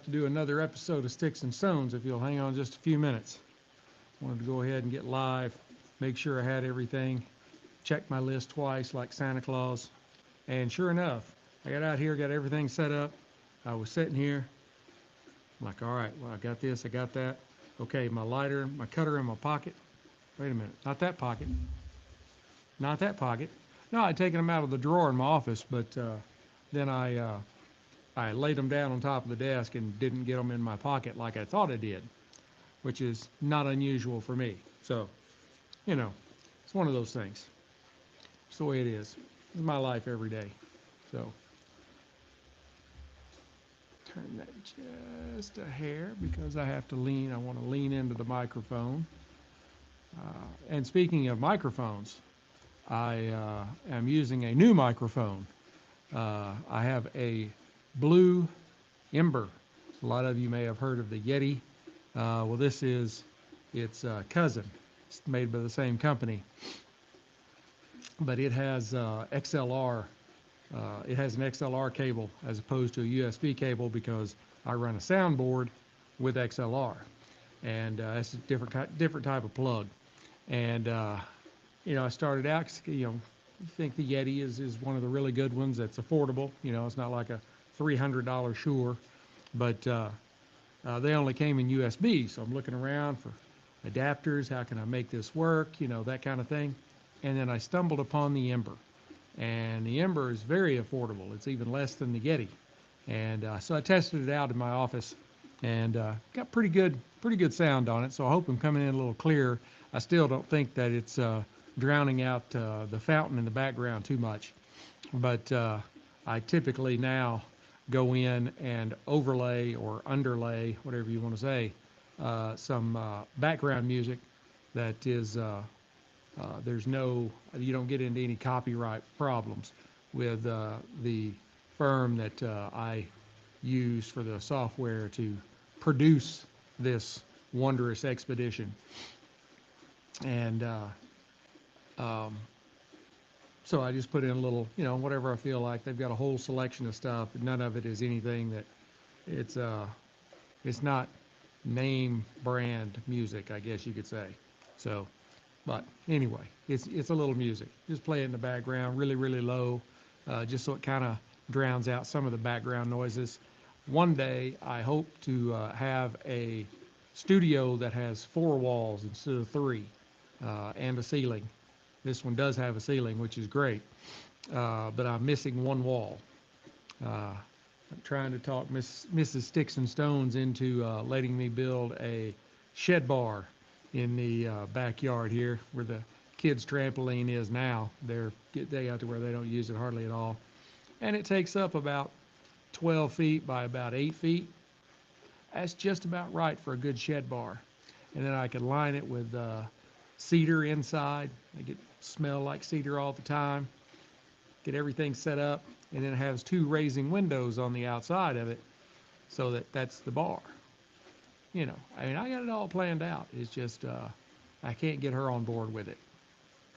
To do another episode of Sticks and Stones. If you'll hang on just a few minutes, wanted to go ahead and get live, make sure I had everything, check my list twice like Santa Claus, and sure enough, I got out here, got everything set up. I was sitting here, I'm like, all right, well, I got this, I got that. Okay, my lighter, my cutter in my pocket. Wait a minute, not that pocket, not that pocket. No, I'd taken them out of the drawer in my office, but then I laid them down on top of the desk and didn't get them in my pocket like I thought I did, which is not unusual for me. So, you know, it's one of those things. It's the way it is. It's my life every day. So, turn that just a hair because I have to lean. I want to lean into the microphone. And speaking of microphones, I am using a new microphone. I have a blue Ember. A lot of you may have heard of the Yeti. Well, this is its cousin. It's made by the same company, but it has XLR. It has an XLR cable as opposed to a USB cable because I run a soundboard with XLR, and it's a different type of plug. And I started out, I think the Yeti is one of the really good ones that's affordable. It's not like a $300 Shure, but they only came in USB. So I'm looking around for adapters. How can I make this work? That kind of thing. And then I stumbled upon the Ember, and the Ember is very affordable. It's even less than the Yeti. And so I tested it out in my office, and got pretty good sound on it. So I hope I'm coming in a little clearer. I still don't think that it's drowning out the fountain in the background too much, but I typically now go in and overlay or underlay, whatever you want to say, some background music that is, you don't get into any copyright problems with the firm that I use for the software to produce this wondrous expedition. And um, so I just put in a little, whatever I feel like. They've got a whole selection of stuff. None of it is anything that it's it's not name brand music, I guess you could say. So, but anyway, it's a little music. Just play it in the background, really really low, just so it kind of drowns out some of the background noises. One day I hope to have a studio that has 4 walls instead of 3, and a ceiling. This one does have a ceiling, which is great, but I'm missing one wall. I'm trying to talk Mrs. Sticks-n-Stones into letting me build a shed bar in the backyard here where the kids' trampoline is now. They got to where they don't use it hardly at all. And it takes up about 12 feet by about 8 feet. That's just about right for a good shed bar. And then I could line it with cedar inside. Make it smell like cedar all the time. Get everything set up, and then it has 2 raising windows on the outside of it, so that's the bar. I got it all planned out. It's just I can't get her on board with it.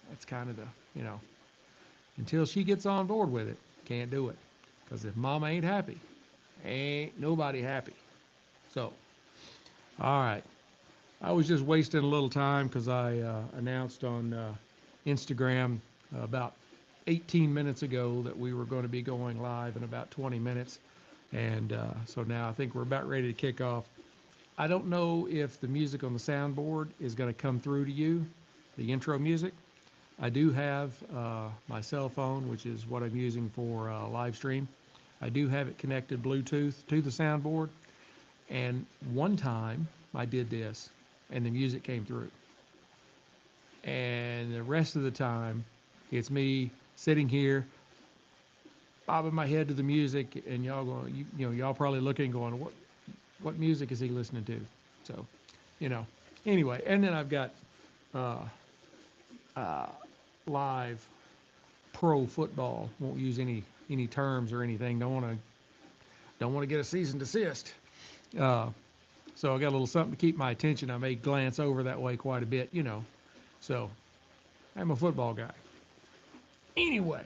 That's kind of until she gets on board with it, can't do it. Because if Mama ain't happy, ain't nobody happy. So, all right. I was just wasting a little time because I announced on Instagram about 18 minutes ago that we were going to be going live in about 20 minutes. And so now I think we're about ready to kick off. I don't know if the music on the soundboard is going to come through to you, the intro music. I do have my cell phone, which is what I'm using for live stream. I do have it connected Bluetooth to the soundboard. And one time I did this, and the music came through. And the rest of the time, it's me sitting here, bobbing my head to the music, and y'all going, y'all probably looking, going, what music is he listening to? So, anyway. And then I've got live pro football. Won't use any terms or anything. Don't want to get a cease and desist. So I got a little something to keep my attention. I may glance over that way quite a bit, So I'm a football guy. Anyway,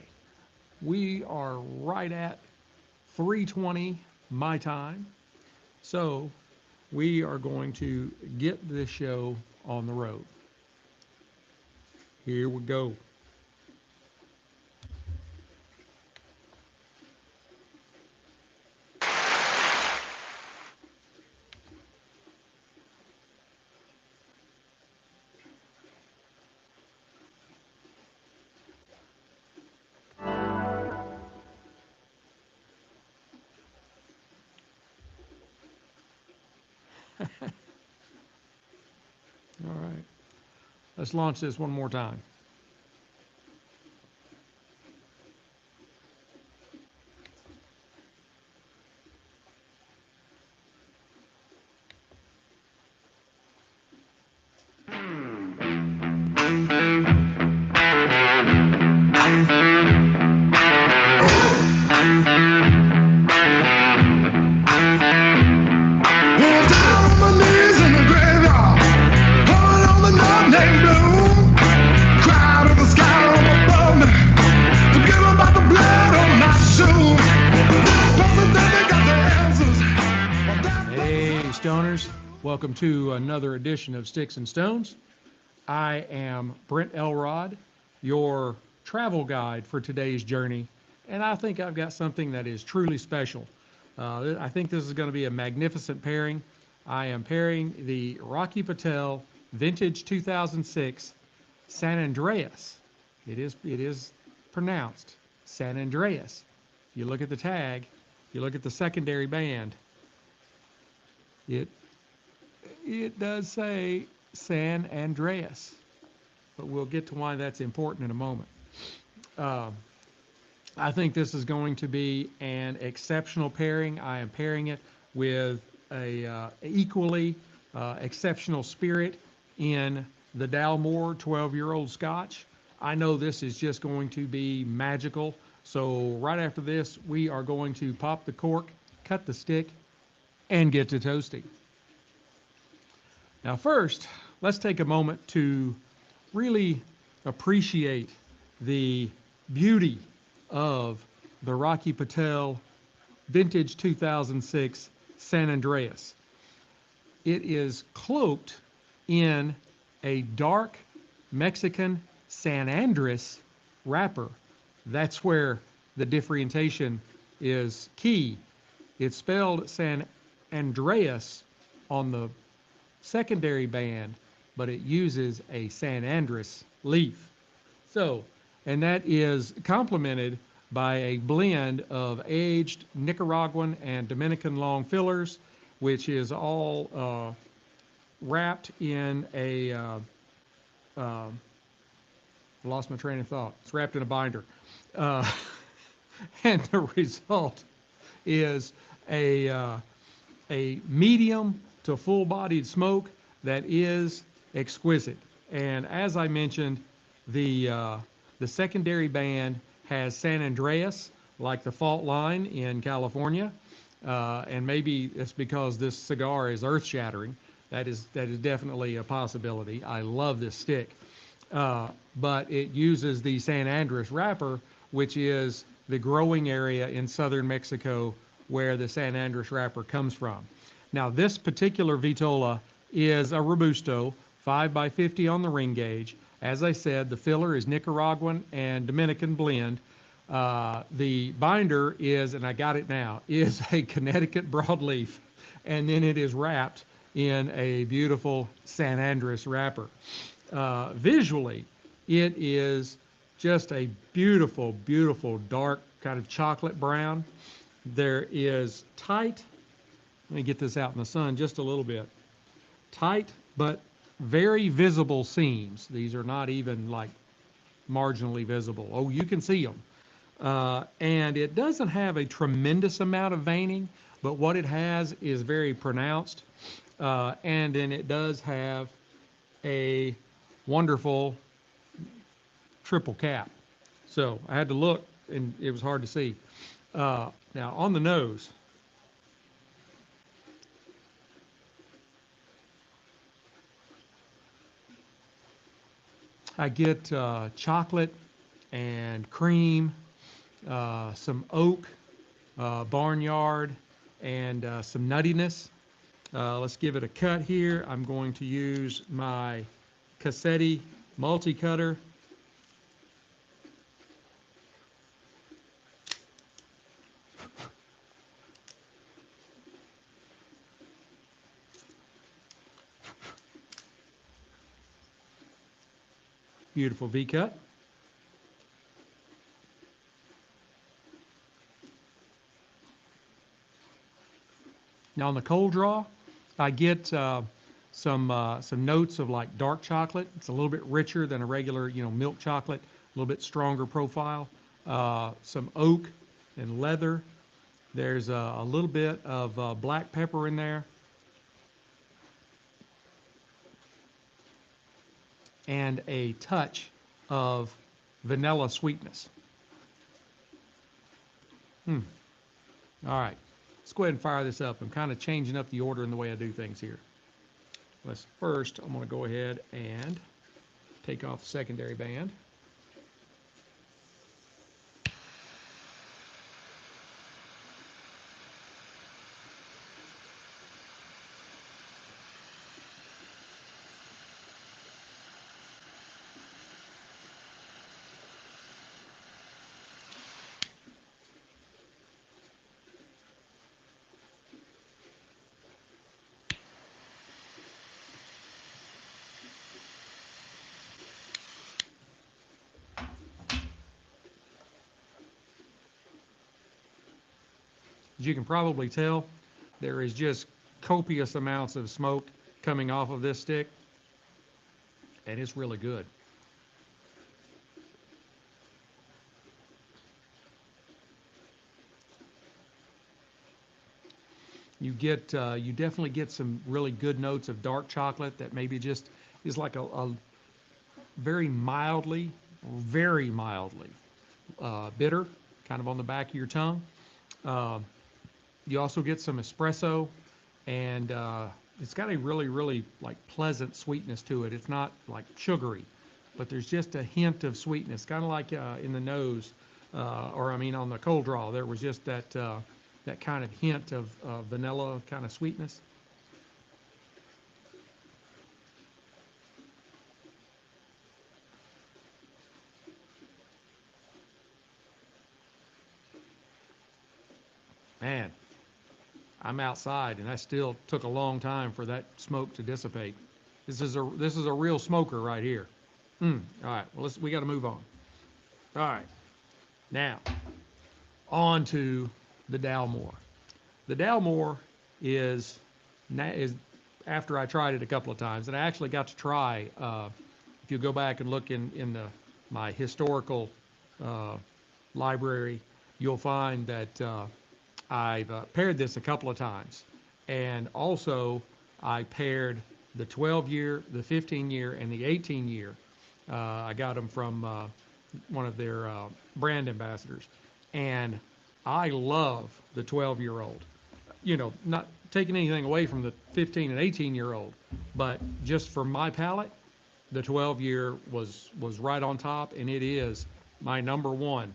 we are right at 3:20 my time, So we are going to get this show on the road. Here we go. All right. Let's launch this one more time. Stoners, welcome to another edition of Sticks and Stones. I am Brent Elrod, your travel guide for today's journey, and I think I've got something that is truly special. I think this is going to be a magnificent pairing. I am pairing the Rocky Patel Vintage 2006 San Andreas. It is pronounced San Andreas. If you look at the tag, you look at the secondary band, it does say San Andreas, but we'll get to why that's important in a moment. I think this is going to be an exceptional pairing. I am pairing it with a equally exceptional spirit in the Dalmore 12-year-old Scotch. I know this is just going to be magical. So right after this, we are going to pop the cork, cut the stick, and get to toasting. Now first, let's take a moment to really appreciate the beauty of the Rocky Patel Vintage 2006 San Andreas. It is cloaked in a dark Mexican San Andres wrapper. That's where the differentiation is key. It's spelled San Andreas on the secondary band, but it uses a San Andres leaf. So, and that is complemented by a blend of aged Nicaraguan and Dominican long fillers, which is all wrapped in a, lost my train of thought. It's wrapped in a binder. And the result is a medium to full-bodied smoke that is exquisite. And as I mentioned, the secondary band has San Andreas, like the fault line in California, and maybe it's because this cigar is earth-shattering. That is definitely a possibility. I love this stick, but it uses the San Andres wrapper, which is the growing area in southern Mexico where the San Andres wrapper comes from. Now, this particular Vitola is a Robusto, 5x50 on the ring gauge. As I said, the filler is Nicaraguan and Dominican blend. The binder is, and I got it now, is a Connecticut broadleaf, and then it is wrapped in a beautiful San Andres wrapper. Visually, it is just a beautiful, beautiful dark kind of chocolate brown. There is tight, let me get this out in the sun just a little bit, tight but very visible seams. These are not even like marginally visible. Oh, you can see them. And it doesn't have a tremendous amount of veining, but what it has is very pronounced. And then it does have a wonderful triple cap. So I had to look, and it was hard to see. Now on the nose, I get chocolate and cream, some oak, barnyard, and some nuttiness. Let's give it a cut here. I'm going to use my Cassetti multi-cutter. Beautiful V-cut. Now on the cold draw, I get some notes of like dark chocolate. It's a little bit richer than a regular, milk chocolate. A little bit stronger profile. Some oak and leather. There's a little bit of black pepper in there. And a touch of vanilla sweetness. All right, let's go ahead and fire this up. I'm kind of changing up the order in the way I do things here. First, I'm going to go ahead and take off the secondary band. As you can probably tell, there is just copious amounts of smoke coming off of this stick, and it's really good. You definitely get some really good notes of dark chocolate that maybe just is like a very mildly bitter, kind of on the back of your tongue. You also get some espresso, and it's got a really like pleasant sweetness to it. It's not like sugary, but there's just a hint of sweetness, kind of like in the nose, on the cold draw. There was just that kind of hint of vanilla kind of sweetness. Man, I'm outside, and that still took a long time for that smoke to dissipate. This is a real smoker right here. All right, well, we got to move on. All right, now on to the Dalmore. The Dalmore is after I tried it a couple of times, and I actually got to try. If you go back and look in my historical library, you'll find that I've paired this a couple of times, and also I paired the 12-year, the 15-year, and the 18-year. I got them from one of their brand ambassadors, and I love the 12-year-old. Not taking anything away from the 15 and 18-year-old, but just for my palate, the 12-year was right on top, and it is my number one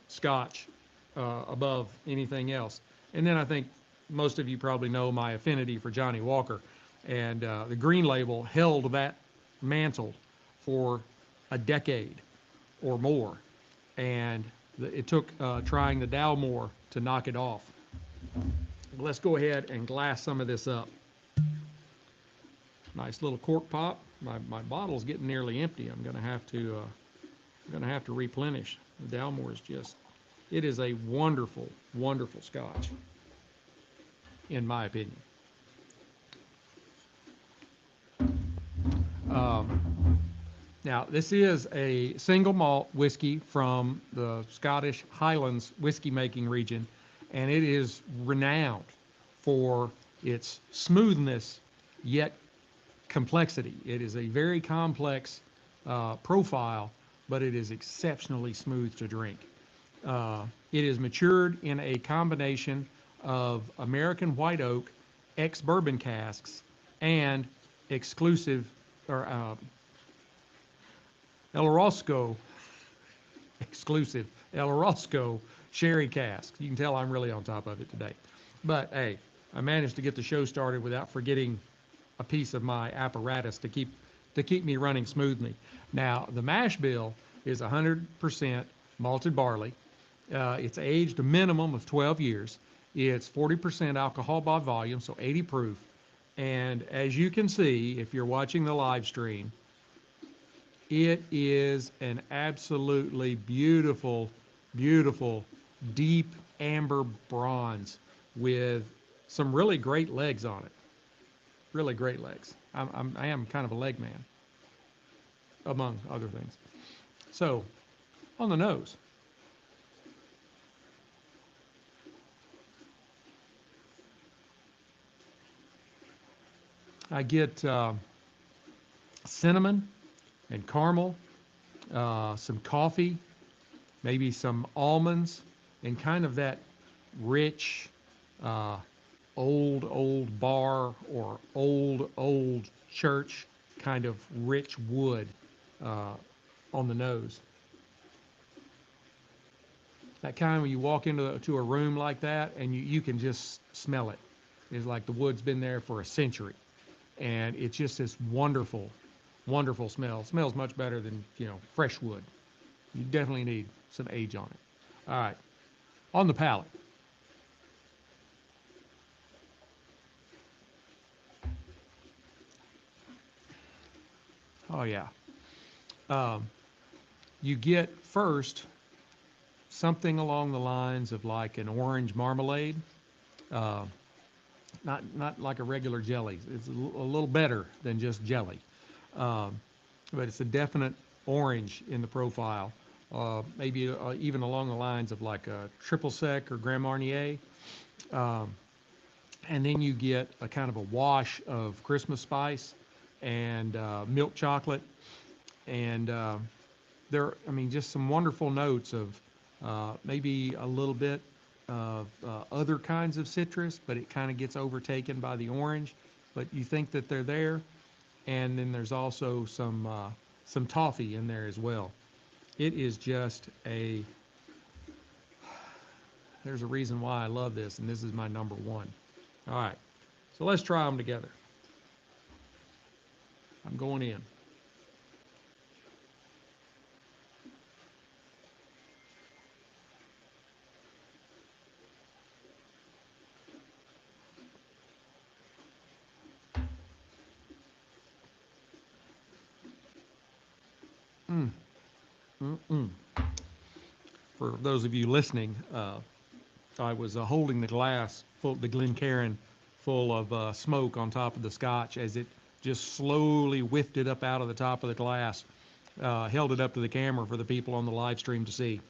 Scotch above anything else. And then I think most of you probably know my affinity for Johnny Walker, and the Green Label held that mantle for a decade or more, and it took trying the Dalmore to knock it off. Let's go ahead and glass some of this up. Nice little cork pop. My bottle's getting nearly empty. I'm going to have to replenish. The Dalmore is it is a wonderful, wonderful Scotch, in my opinion. Now, this is a single malt whiskey from the Scottish Highlands whiskey making region, and it is renowned for its smoothness yet complexity. It is a very complex profile, but it is exceptionally smooth to drink. It is matured in a combination of American white oak, ex-bourbon casks, and exclusive El exclusive El Orozco sherry cask. You can tell I'm really on top of it today. But hey, I managed to get the show started without forgetting a piece of my apparatus to keep me running smoothly. Now, the mash bill is 100% malted barley. It's aged a minimum of 12 years. It's 40% alcohol by volume, so 80 proof. And as you can see, if you're watching the live stream, it is an absolutely beautiful, beautiful, deep amber bronze with some really great legs on it. Really great legs. I am kind of a leg man, among other things. So, on the nose, I get cinnamon and caramel, some coffee, maybe some almonds, and kind of that rich, uh, old bar or old church kind of rich wood uh, on the nose. That kind when you walk into a room like that and you can just smell it. It's like the wood's been there for a century. And it's just this wonderful, wonderful smell. It smells much better than, fresh wood. You definitely need some age on it. All right. On the palate. Oh, yeah. Um, you get first something along the lines of like an orange marmalade. Uh, not like a regular jelly. It's a little better than just jelly. Um, but it's a definite orange in the profile. Maybe even along the lines of like a triple sec or Grand Marnier. Um, and then you get a kind of a wash of Christmas spice and milk chocolate and I mean, just some wonderful notes of maybe a little bit of other kinds of citrus, but it kind of gets overtaken by the orange. But you think that they're there, and then there's also some toffee in there as well. It is just a. There's a reason why I love this, and this is my number one. All right, so let's try them together. I'm going in. Mm, mm, mm. For those of you listening, I was holding the glass full, the Glencairn full of smoke on top of the scotch as it just slowly wafted up out of the top of the glass. Held it up to the camera for the people on the live stream to see.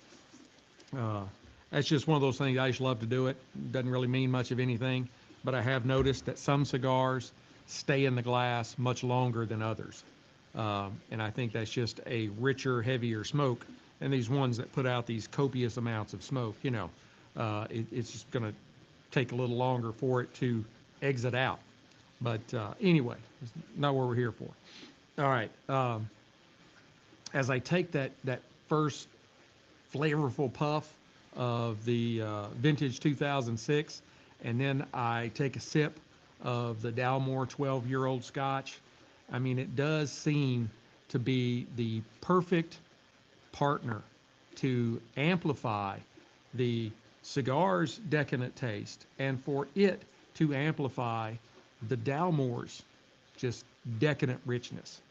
Uh, that's just one of those things. I just love to do it. Doesn't really mean much of anything, but I have noticed that some cigars stay in the glass much longer than others. And I think that's just a richer, heavier smoke. And these ones that put out these copious amounts of smoke, it's just going to take a little longer for it to exit out. But anyway, it's not what we're here for. All right. As I take that first flavorful puff of the vintage 2006, and then I take a sip of the Dalmore 12-year-old Scotch. I mean, it does seem to be the perfect partner to amplify the cigar's decadent taste and for it to amplify the Dalmore's just decadent richness.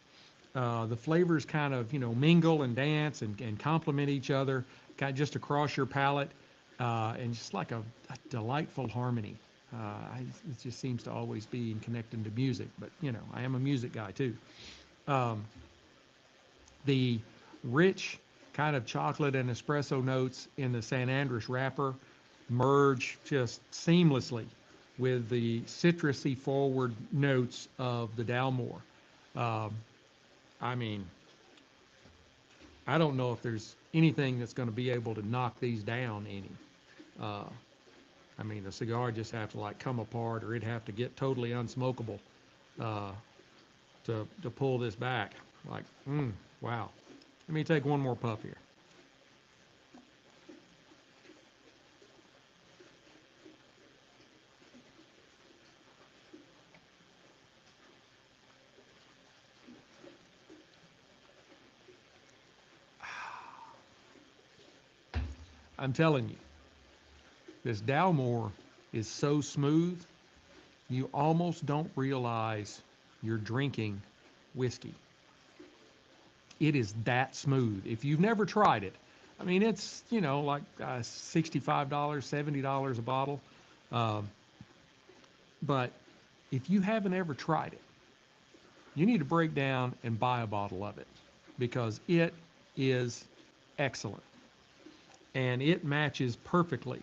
The flavors kind of, mingle and dance and complement each other, kind of just across your palate, and just like a delightful harmony. It just seems to always be in connecting to music, but I am a music guy too. Um, the rich kind of chocolate and espresso notes in the San Andres wrapper merge just seamlessly with the citrusy forward notes of the Dalmore. Um, I mean, I don't know if there's anything that's going to be able to knock these down any. Uh, I mean, the cigar just have to like come apart, or it'd have to get totally unsmokable uh, to pull this back. Like, wow. Let me take one more puff here. I'm telling you, this Dalmore is so smooth, you almost don't realize you're drinking whiskey. It is that smooth. If you've never tried it, I mean, it's, like $65, $70 a bottle. Um, but if you haven't ever tried it, you need to break down and buy a bottle of it because it is excellent. And it matches perfectly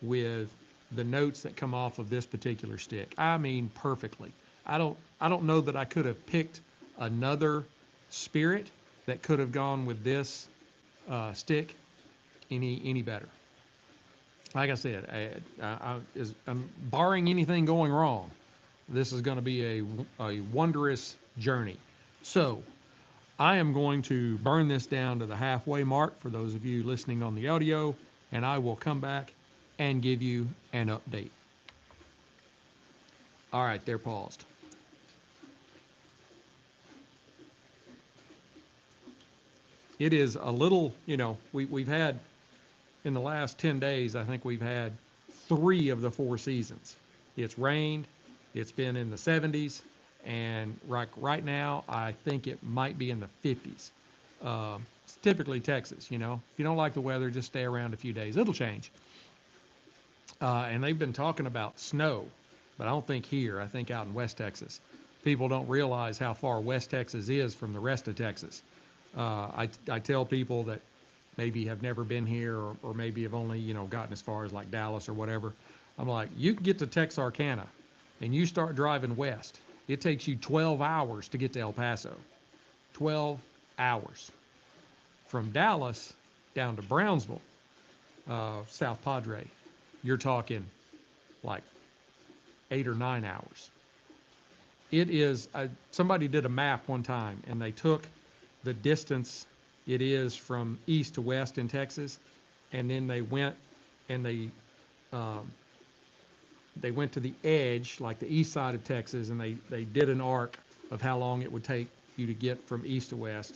with the notes that come off of this particular stick. I mean, perfectly. I don't know that I could have picked another spirit that could have gone with this stick any better. Like I said, barring anything going wrong, this is going to be a wondrous journey. So I am going to burn this down to the halfway mark for those of you listening on the audio, and I will come back and give you an update. All right, they're paused. It is a little, we've had, in the last 10 days, I think we've had 3 of the 4 seasons. It's rained, it's been in the 70s, and right now, I think it might be in the 50s. It's typically Texas, If you don't like the weather, just stay around a few days. It'll change. And they've been talking about snow, but I don't think here. I think out in West Texas. People don't realize how far West Texas is from the rest of Texas. I tell people that maybe have never been here or maybe have only, gotten as far as like Dallas or whatever. I'm like, you can get to Texarkana and you start driving west. It takes you 12 hours to get to El Paso. 12 hours. From Dallas down to Brownsville, South Padre, you're talking like 8 or 9 hours. It is, somebody did a map one time and they took the distance it is from east to west in Texas, and then they went and they went to the edge, like the east side of Texas, and they did an arc of how long it would take you to get from east to west.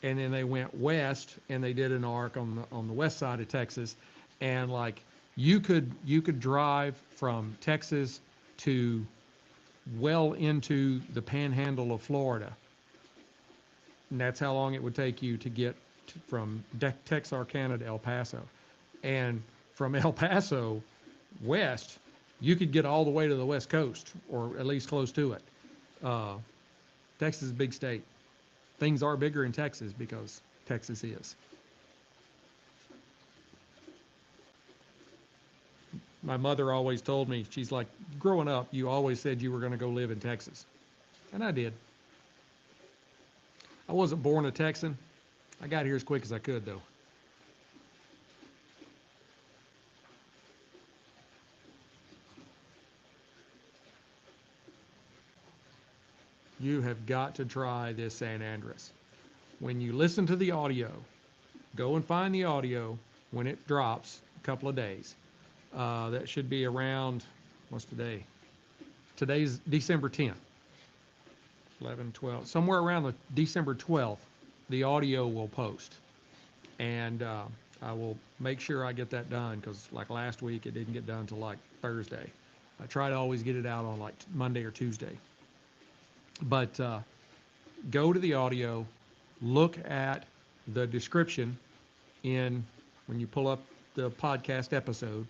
And then they went west and they did an arc on the west side of Texas. And like you could drive from Texas to well into the panhandle of Florida. And that's how long it would take you to get from Texarkana to El Paso. And from El Paso west, you could get all the way to the West Coast, or at least close to it. Texas is a big state. Things are bigger in Texas because Texas is. My mother always told me, she's like, growing up, you always said you were going to go live in Texas. And I did. I wasn't born a Texan. I got here as quick as I could, though. You have got to try this San Andres. When you listen to the audio, go and find the audio when it drops, a couple of days. That should be around, what's today? Today's December 10th. 11, 12, somewhere around the December 12th, the audio will post. And I will make sure I get that done because like last week, it didn't get done until like Thursday. I try to always get it out on like Monday or Tuesday. But go to the audio, look at the description when you pull up the podcast episode,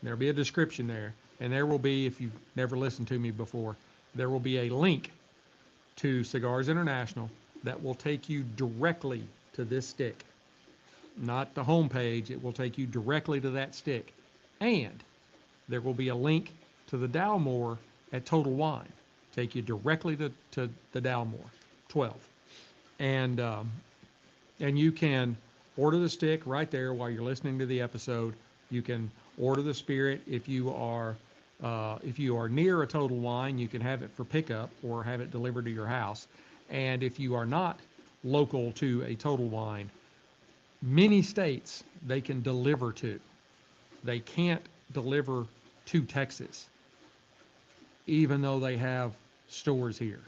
there'll be a description there. And there will be, if you've never listened to me before, there will be a link to Cigars International that will take you directly to this stick. Not the home page, it will take you directly to that stick. And there will be a link to the Dalmore at Total Wine. Take you directly to the Dalmore 12. And you can order the stick right there while you're listening to the episode. You can order the spirit if you are near a Total Wine, you can have it for pickup or have it delivered to your house. And if you are not local to a Total Wine, many states they can deliver to. They can't deliver to Texas, even though they have stores here.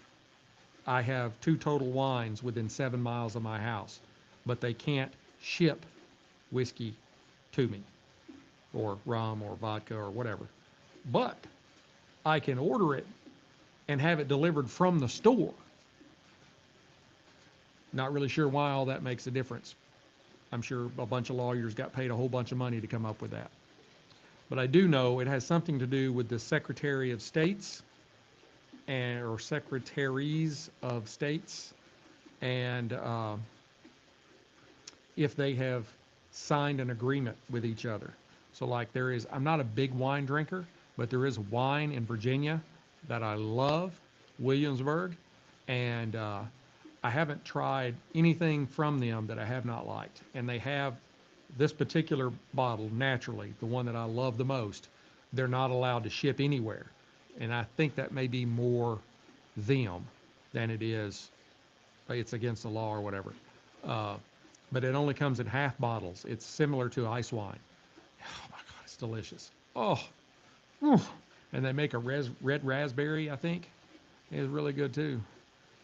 I have 2 Total Wines within 7 miles of my house, but they can't ship whiskey to me. or rum or vodka or whatever. But I can order it and have it delivered from the store. Not really sure why all that makes a difference. I'm sure a bunch of lawyers got paid a whole bunch of money to come up with that. But I do know it has something to do with the Secretary of States or Secretaries of States, and if they have signed an agreement with each other. So like I'm not a big wine drinker, but there is wine in Virginia that I love, Williamsburg, and I haven't tried anything from them that I have not liked. And they have this particular bottle, naturally, the one that I love the most, they're not allowed to ship anywhere. And I think that may be more them than it is, it's against the law or whatever. But it only comes in half bottles. It's similar to ice wine. Oh my God, it's delicious. Oh, and they make a red raspberry, I think. It's really good too.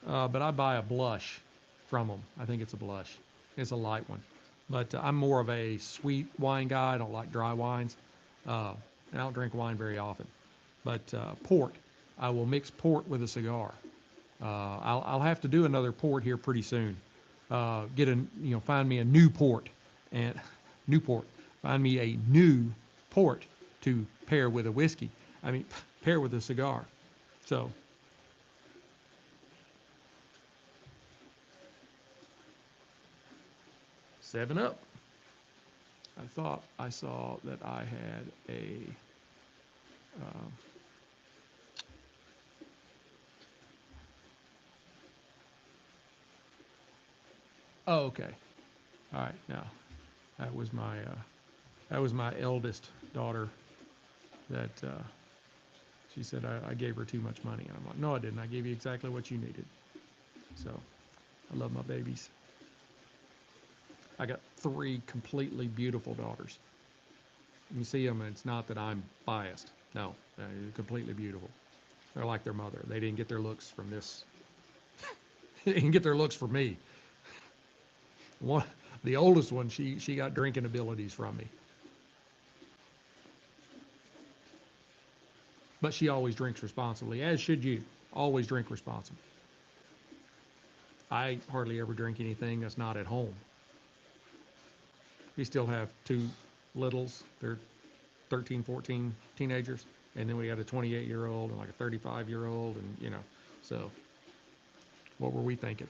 But I buy a blush from them. I think it's a blush. It's a light one. But I'm more of a sweet wine guy. I don't like dry wines. And I don't drink wine very often. But port, I will mix port with a cigar. I'll have to do another port here pretty soon. Find me a new port and Newport. Find me a new port to pair with a whiskey. I mean, pair with a cigar. So. 7 Up. I thought I saw that I had a oh, okay. All right. Now, that was my eldest daughter that she said I gave her too much money. And I'm like, no, I didn't. I gave you exactly what you needed. So, I love my babies. I got 3 completely beautiful daughters. You see them, and it's not that I'm biased. No, they're completely beautiful. They're like their mother. They didn't get their looks from this. They didn't get their looks from me. The oldest one, she got drinking abilities from me. But she always drinks responsibly, as should you. Always drink responsibly. I hardly ever drink anything that's not at home. We still have 2 littles. They're 13, 14 teenagers. And then we got a 28-year-old and like a 35-year-old. And, so what were we thinking?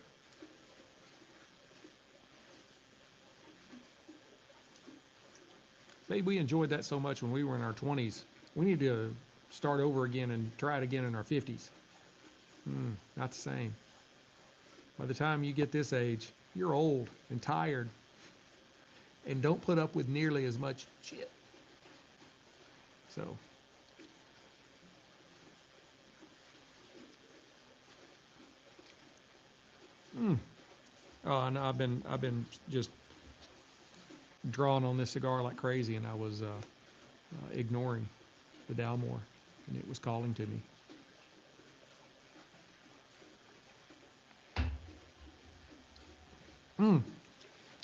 Maybe we enjoyed that so much when we were in our 20s. We need to start over again and try it again in our 50s. Not the same. By the time you get this age, you're old and tired and don't put up with nearly as much shit. So, oh, and I've been just drawing on this cigar like crazy, and I was ignoring the Dalmore, and it was calling to me.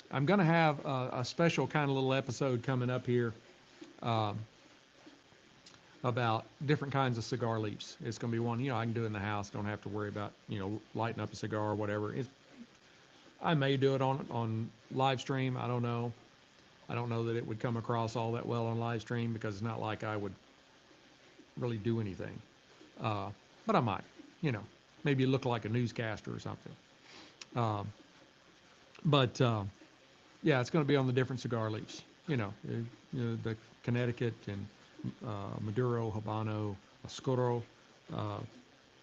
I'm going to have a special kind of little episode coming up here about different kinds of cigar leaves. It's going to be one, I can do in the house. Don't have to worry about, lighting up a cigar or whatever. I may do it on live stream. I don't know. I don't know that it would come across all that well on live stream because it's not like I would really do anything. But I might, maybe look like a newscaster or something. But yeah, it's going to be on the different cigar leaves. The Connecticut and Maduro, Habano, Oscuro,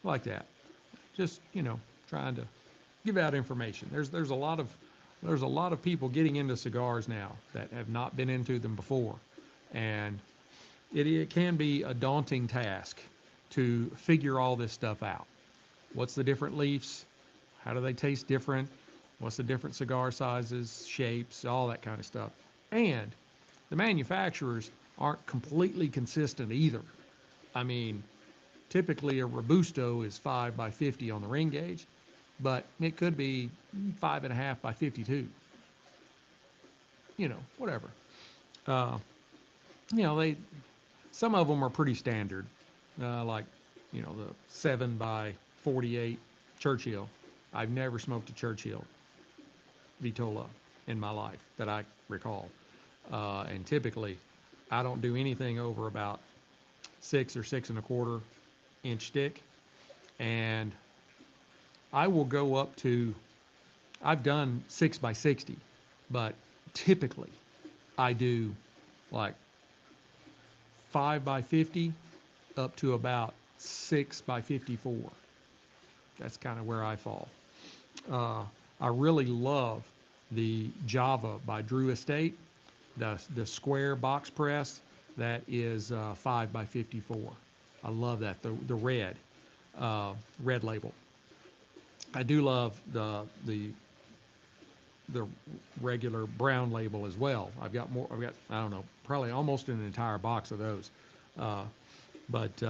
like that. Just trying to give out information. There's a lot of people getting into cigars now that have not been into them before, and it can be a daunting task to figure all this stuff out. What's the different leaves? How do they taste different? What's the different cigar sizes, shapes, all that kind of stuff. And the manufacturers aren't completely consistent either. I mean, typically a Robusto is 5 by 50 on the ring gauge, but it could be 5.5 by 52. Whatever. they some of them are pretty standard, like the 7 by 48 Churchill. I've never smoked a Churchill Vitola in my life that I recall, and typically I don't do anything over about 6 or 6 1/4 inch stick, and I will go up to. I've done 6 by 60, but typically I do like 5 by 50 up to about 6 by 54. That's kind of where I fall. Uh, I really love the Java by Drew Estate, the square box press that is 5 by 54. I love that. The red label. I do love the regular brown label as well. I've got more. I've got, I don't know, probably almost an entire box of those. Uh, but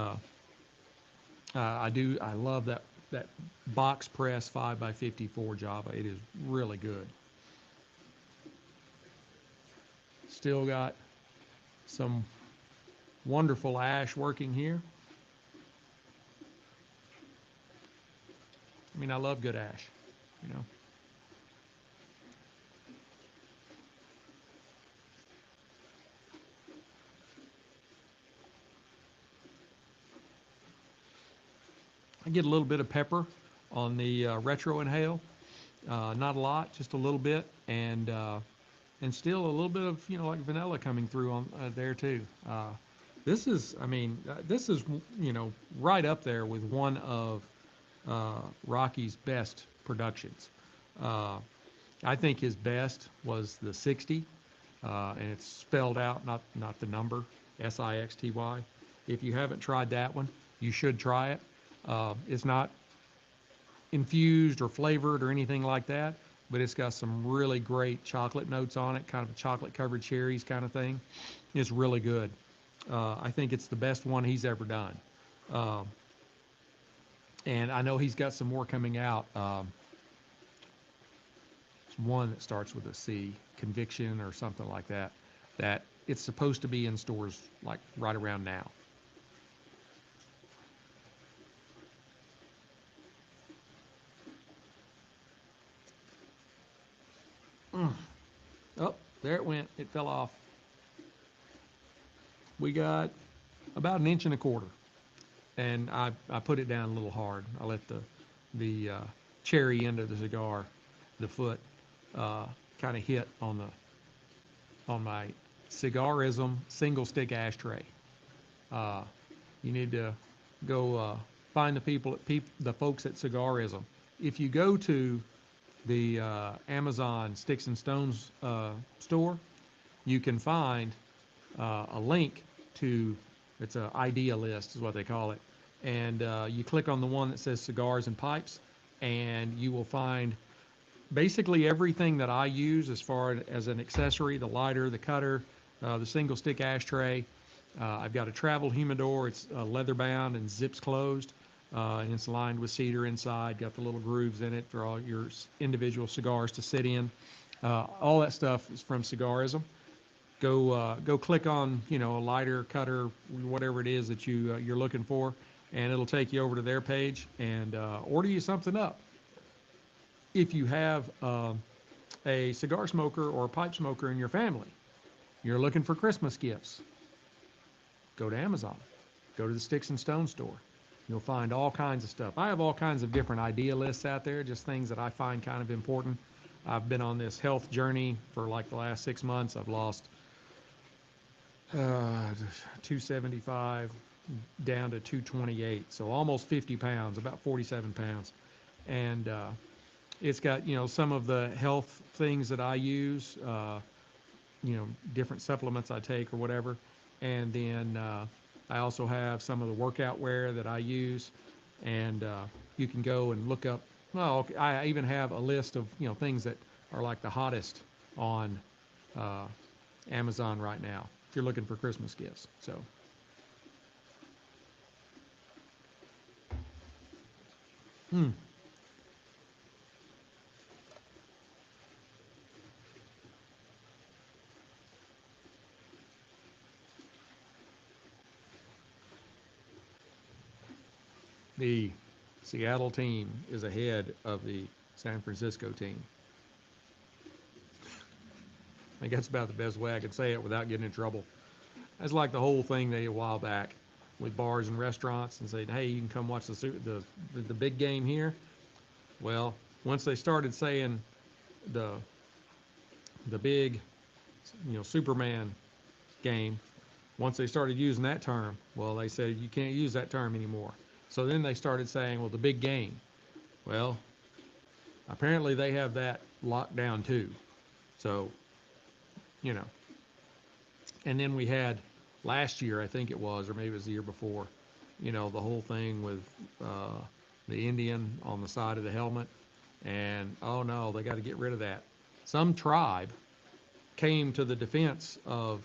I love that box press 5 by 54 Java. It is really good. Still got some wonderful ash working here. I mean, I love good ash, you know. I get a little bit of pepper on the retro inhale, not a lot, just a little bit, and still a little bit of like vanilla coming through on there too. I mean, this is right up there with one of Rocky's best productions. Uh, I think his best was the 60, and it's spelled out, not the number, Sixty. If you haven't tried that one, you should try it. It's not infused or flavored or anything like that, but it's got some really great chocolate notes on it, kind of a chocolate covered cherries kind of thing. It's really good. I think it's the best one he's ever done. Um, and I know he's got some more coming out. One that starts with a C, Conviction or something like that, that it's supposed to be in stores like right around now. Mm. Oh, there it went. It fell off. We got about an inch and a quarter, and I put it down a little hard. I let the cherry end of the cigar, the foot, kind of hit on my cigarism single stick ashtray. Uh, you need to go find the the folks at Cigarism. If you go to the Amazon Sticks-n-Stones store, you can find a link to, it's an idea list is what they call it, and you click on the one that says cigars and pipes, and you will find basically everything that I use as far as an accessory: the lighter, the cutter, the single stick ashtray. I've got a travel humidor. It's leather bound and zips closed, and it's lined with cedar inside. Got the little grooves in it for all your individual cigars to sit in. All that stuff is from Cigarism. Go click on a lighter, cutter, whatever it is that you're looking for, and it'll take you over to their page and order you something up. If you have a cigar smoker or a pipe smoker in your family, you're looking for Christmas gifts, go to Amazon, go to the Sticks and Stone store. You'll find all kinds of stuff. I have all kinds of different idea lists out there, just things that I find kind of important. I've been on this health journey for like the last 6 months. I've lost 275 down to 228, so almost 50 pounds, about 47 pounds. And it's got some of the health things that I use, different supplements I take or whatever, and then I also have some of the workout wear that I use, and you can go and look up. Well, I even have a list of things that are like the hottest on uh, Amazon right now if you're looking for Christmas gifts. So. Hmm. The Seattle team is ahead of the San Francisco team. I think that's about the best way I could say it without getting in trouble. That's like the whole thing they a while back with bars and restaurants and saying, hey, you can come watch the big game here. Well, once they started saying the big, Superman game, once they started using that term, well, they said you can't use that term anymore. So then they started saying, well, the big game. Well, apparently they have that locked down too. So, and then we had last year, I think it was, or maybe it was the year before, the whole thing with the Indian on the side of the helmet. And, oh no, they got to get rid of that. Some tribe came to the defense of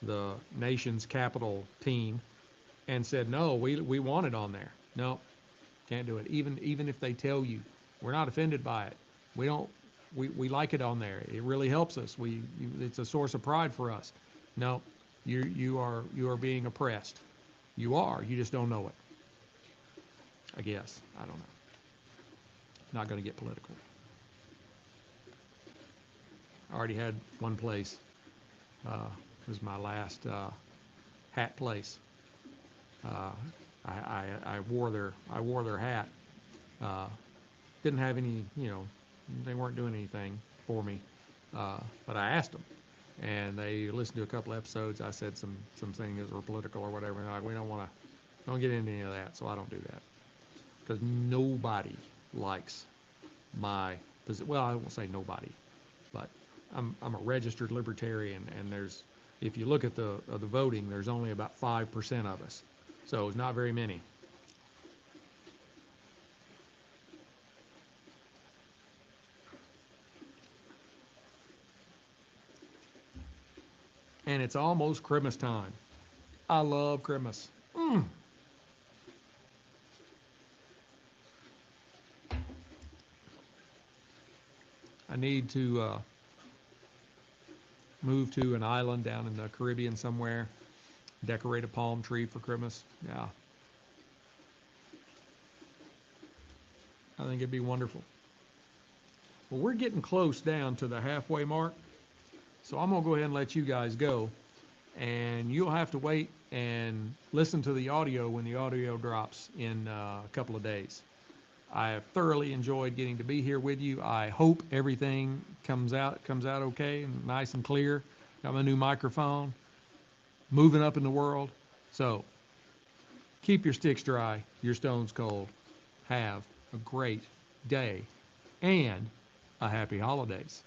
the nation's capital team and said, no, we want it on there. No, can't do it. Even if they tell you, we're not offended by it. We like it on there. It really helps us. It's a source of pride for us. No, you are being oppressed. You are. You just don't know it. I guess. I don't know. Not going to get political. I already had one place. It was my last hat place. I wore their hat. Didn't have any, they weren't doing anything for me. But I asked them, and they listened to a couple episodes. I said some things that were political or whatever. And they're like, we don't get into any of that, so I don't do that. Because nobody likes my position. Well, I won't say nobody, but I'm a registered libertarian, and if you look at the voting, there's only about 5% of us, so it's not very many. And it's almost Christmas time. I love Christmas. I need to move to an island down in the Caribbean somewhere, decorate a palm tree for Christmas. Yeah. I think it'd be wonderful. Well, we're getting close down to the halfway mark, so I'm going to go ahead and let you guys go, and you'll have to wait and listen to the audio when the audio drops in a couple of days. I have thoroughly enjoyed getting to be here with you. I hope everything comes out okay and nice and clear. Got my new microphone, moving up in the world. So keep your sticks dry, your stones cold. Have a great day and a happy holidays.